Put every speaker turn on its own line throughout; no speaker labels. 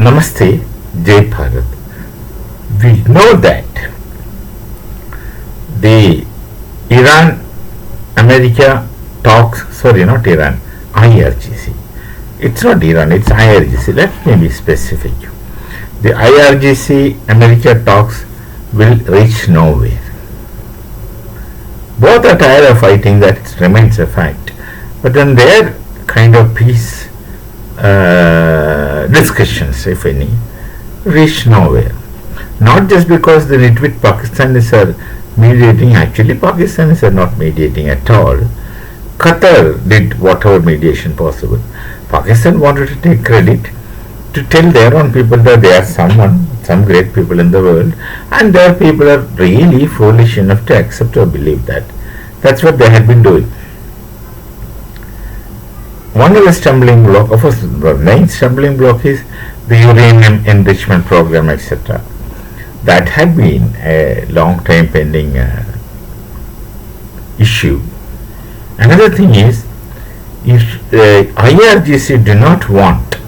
Namaste, Jai Bharat. We know that the Iran America talks, sorry, not Iran, IRGC. It's not Iran, it's IRGC. Let me be specific. The IRGC America talks will reach nowhere. Both are tired of fighting, that remains a fact. But then their kind of peace discussions, if any, reach nowhere. Not just because the nitwit Pakistanis are mediating, actually Pakistanis are not mediating at all. Qatar did whatever mediation possible. Pakistan wanted to take credit to tell their own people that they are some great people in the world, and their people are really foolish enough to accept or believe that. That's what they had been doing. One of the stumbling block, of course, the main stumbling block is the uranium enrichment program, etc. That had been a long time pending issue. Another thing is, if IRGC do not want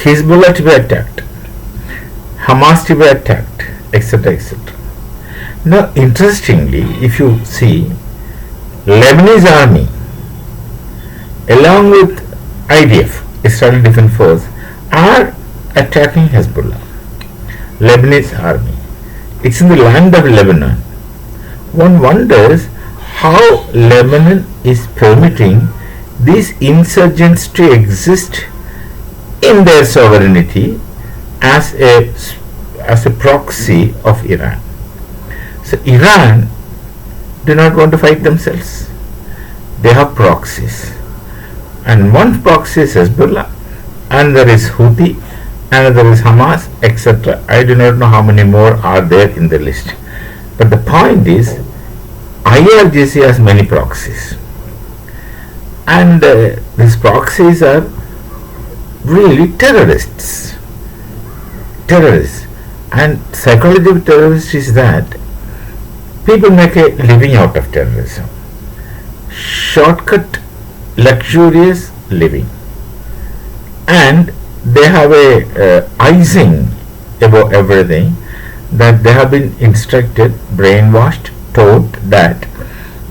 Hezbollah to be attacked, Hamas to be attacked, etc., etc. Now, interestingly, if you see, Lebanese army, along with IDF, Israeli Defense Force, are attacking Hezbollah. Lebanese army. It's in the land of Lebanon. One wonders how Lebanon is permitting these insurgents to exist in their sovereignty as a proxy of Iran. So Iran do not want to fight themselves. They have proxies. And one proxy is Hezbollah, and there is Houthi, and there is Hamas, etc. I do not know how many more are there in the list. But the point is, IRGC has many proxies. And these proxies are really terrorists. Terrorists. And psychology of terrorists is that people make a living out of terrorism. Shortcut, luxurious living. And they have a icing above everything, that they have been instructed, brainwashed, told that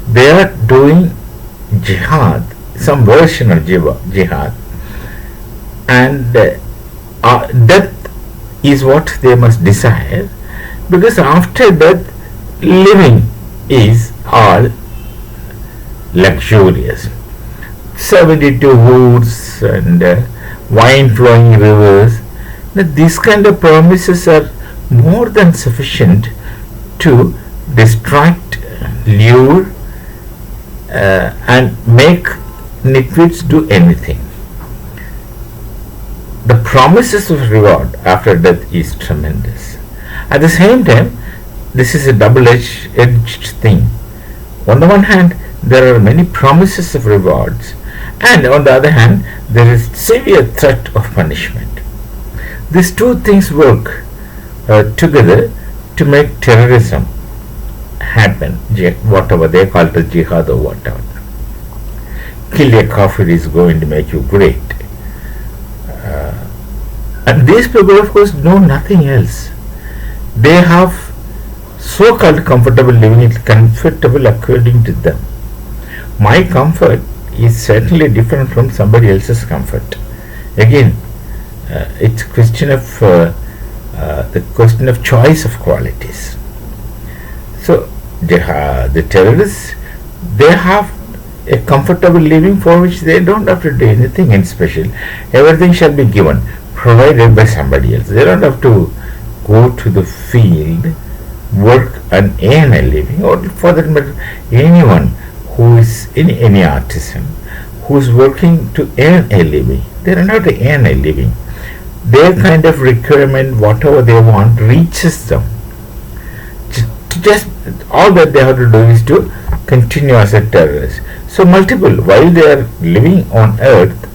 they are doing jihad, some version of jihad, and death is what they must desire, because after death living is all luxurious. 72 woods and wine flowing rivers. Now, these kind of promises are more than sufficient to distract, lure, and make nitwits do anything. The promises of reward after death is tremendous. At the same time, this is a double-edged thing. On the one hand, there are many promises of rewards, and on the other hand, there is severe threat of punishment. These two things work together to make terrorism happen, whatever they call it, jihad or whatever. Kill a kafir is going to make you great. And these people, of course, know nothing else. They have so-called comfortable living, it's comfortable according to them. My comfort is certainly different from somebody else's comfort. Again, it's a question of the question of choice of qualities. So the terrorists, they have a comfortable living for which they don't have to do anything in special. Everything shall be given, provided by somebody else. They don't have to go to the field, work and earn a living, or for that matter, anyone who is any artisan who is working to earn a living. They don't have to earn a living. Their kind of requirement, whatever they want, reaches them. Just all that they have to do is to continue as a terrorist. So multiple, while they are living on earth,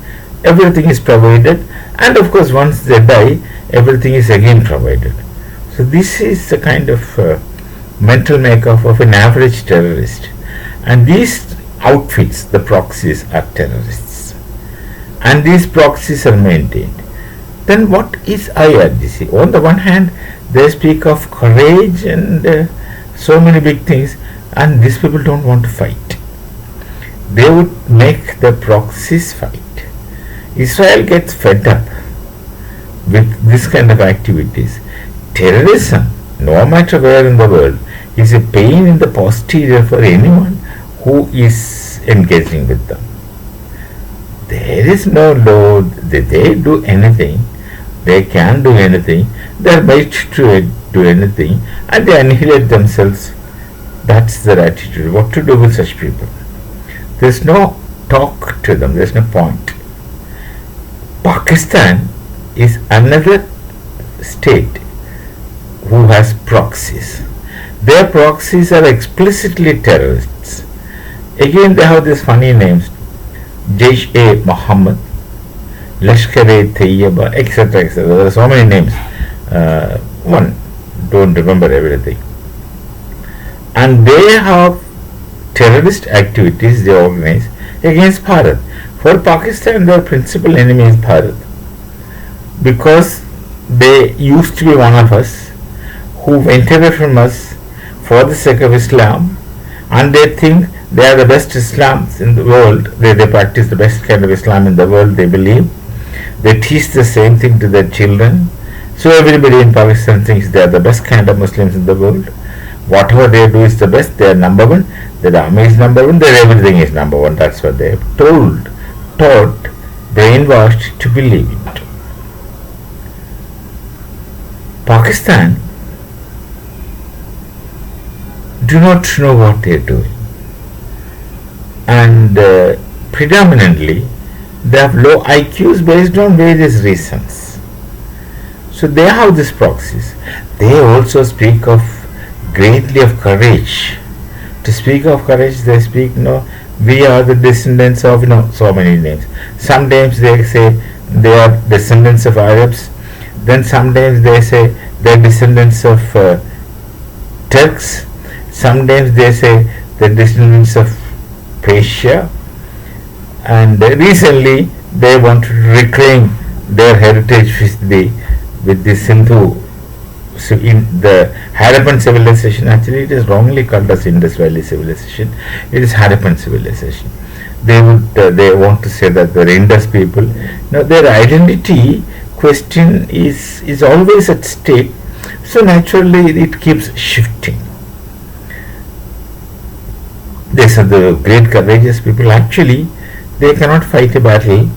everything is provided, and of course once they die, everything is again provided. So this is the kind of mental makeup of an average terrorist. And these outfits, the proxies, are terrorists. And these proxies are maintained. Then what is IRGC? On the one hand, they speak of courage and so many big things, and these people don't want to fight. They would make the proxies fight. Israel gets fed up with this kind of activities. Terrorism, no matter where in the world, is a pain in the posterior for anyone who is engaging with them. There is no law, they do anything, they can do anything, they are made to do anything, and they annihilate themselves. That's their attitude. What to do with such people? There's no talk to them, there's no point. Pakistan is another state who has proxies. Their proxies are explicitly terrorists. Again, they have these funny names: Jaish-e-Mohammed, Lashkar-e-Tayyiba, etc., etc. There are so many names. One don't remember everything. And they have terrorist activities they organize against Bharat. For Pakistan, their principal enemy is Bharat, because they used to be one of us, who went away from us for the sake of Islam, and they think they are the best Islams in the world. They practice the best kind of Islam in the world, they believe. They teach the same thing to their children. So everybody in Pakistan thinks they are the best kind of Muslims in the world. Whatever they do is the best. They are number one. Their army is number one. Their everything is number one. That's what they are told, taught, brainwashed to believe it. Pakistan do not know what they are doing, and predominantly they have low IQs based on various reasons. So they have these proxies. They also speak of greatly of courage. To speak of courage, they speak, we are the descendants of, so many names. Sometimes they say they are descendants of Arabs. Then sometimes they say they are descendants of Turks. Sometimes they say they are descendants of Persia. And recently they want to reclaim their heritage with the Sindhu. So in the Harappan civilization, actually it is wrongly called as Indus Valley civilization. It is Harappan civilization. They want to say that the Indus people, their identity question is always at stake. So naturally it keeps shifting. These are the great courageous people. Actually, they cannot fight a battle.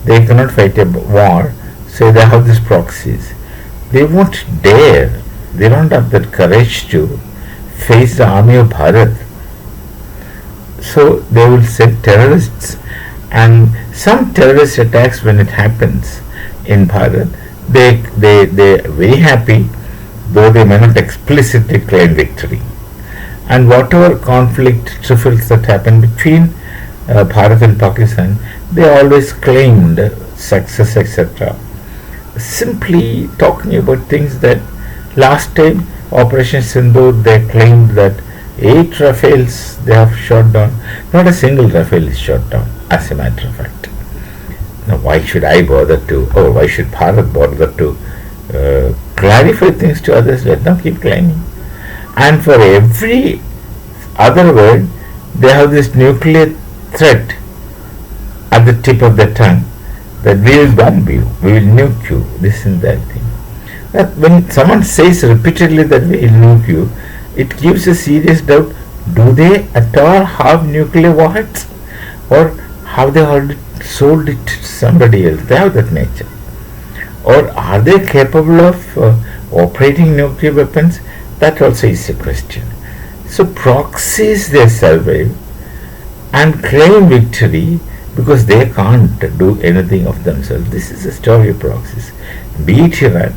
They cannot fight a war. So they have these proxies. They won't dare. They don't have that courage to face the army of Bharat. So they will send terrorists, and some terrorist attacks, when it happens in Bharat, they are very happy, though they may not explicitly claim victory. And whatever conflict trifles that happen between Bharat and Pakistan, they always claimed success, etc. Simply talking about things that last time Operation Sindoor, they claimed that 8 Rafales they have shot down. Not a single Rafale is shot down, as a matter of fact. Now why should why should Bharat bother to clarify things to others? Let them keep claiming. And for every other word, they have this nuclear threat at the tip of the tongue, that we will bomb you, we will nuke you, this and that thing. That when someone says repeatedly that we will nuke you, it gives a serious doubt. Do they at all have nuclear warheads, or have they already sold it to somebody else? They have that nature. Or are they capable of operating nuclear weapons? That also is a question. So proxies, they survive and claim victory because they can't do anything of themselves. This is the story of proxies. Be it Iran,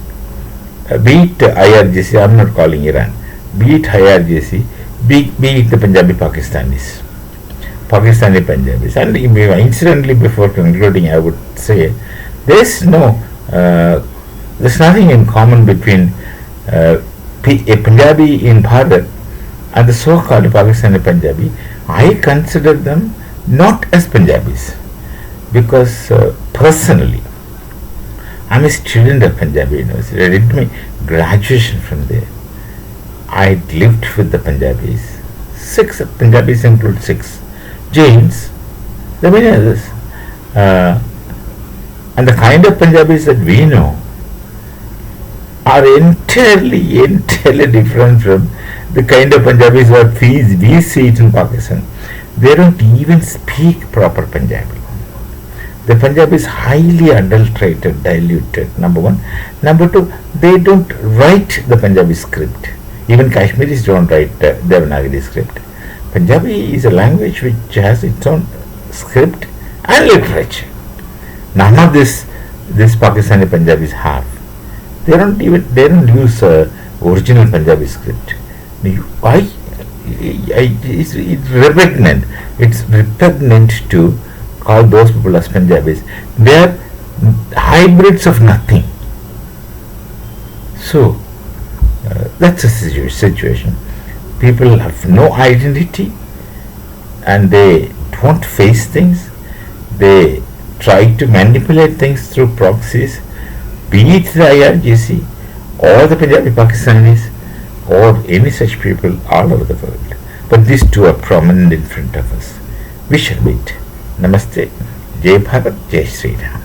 be it IRGC, I am not calling Iran, be it IRGC, be it the Punjabi Pakistanis, Pakistani Punjabis. And incidentally, before concluding, I would say there's nothing in common between a Punjabi in Bharat and the so-called Pakistani Punjabi. I consider them not as Punjabis, because personally I I'm a student of Punjabi University. I did my graduation from there. I lived with the Punjabis. 6 Punjabis include 6 Jains. There are many others. And the kind of Punjabis that we know are entirely different from the kind of Punjabis that we see it in Pakistan. They don't even speak proper Punjabi. The Punjabi is highly adulterated, diluted, number one. Number two, they don't write the Punjabi script. Even Kashmiris don't write the Devanagari script. Punjabi is a language which has its own script and literature. None of this Pakistani Punjabis have. They don't use original Punjabi script. It's repugnant. It's repugnant to call those people as Punjabis. They are hybrids of nothing. So that's a situation. People have no identity and they don't face things. They try to manipulate things through proxies, be it the IRGC or the Punjabi Pakistanis or any such people all over the world. But these two are prominent in front of us. We shall wait. Namaste. Jai Bharat, Jai Sri Ram.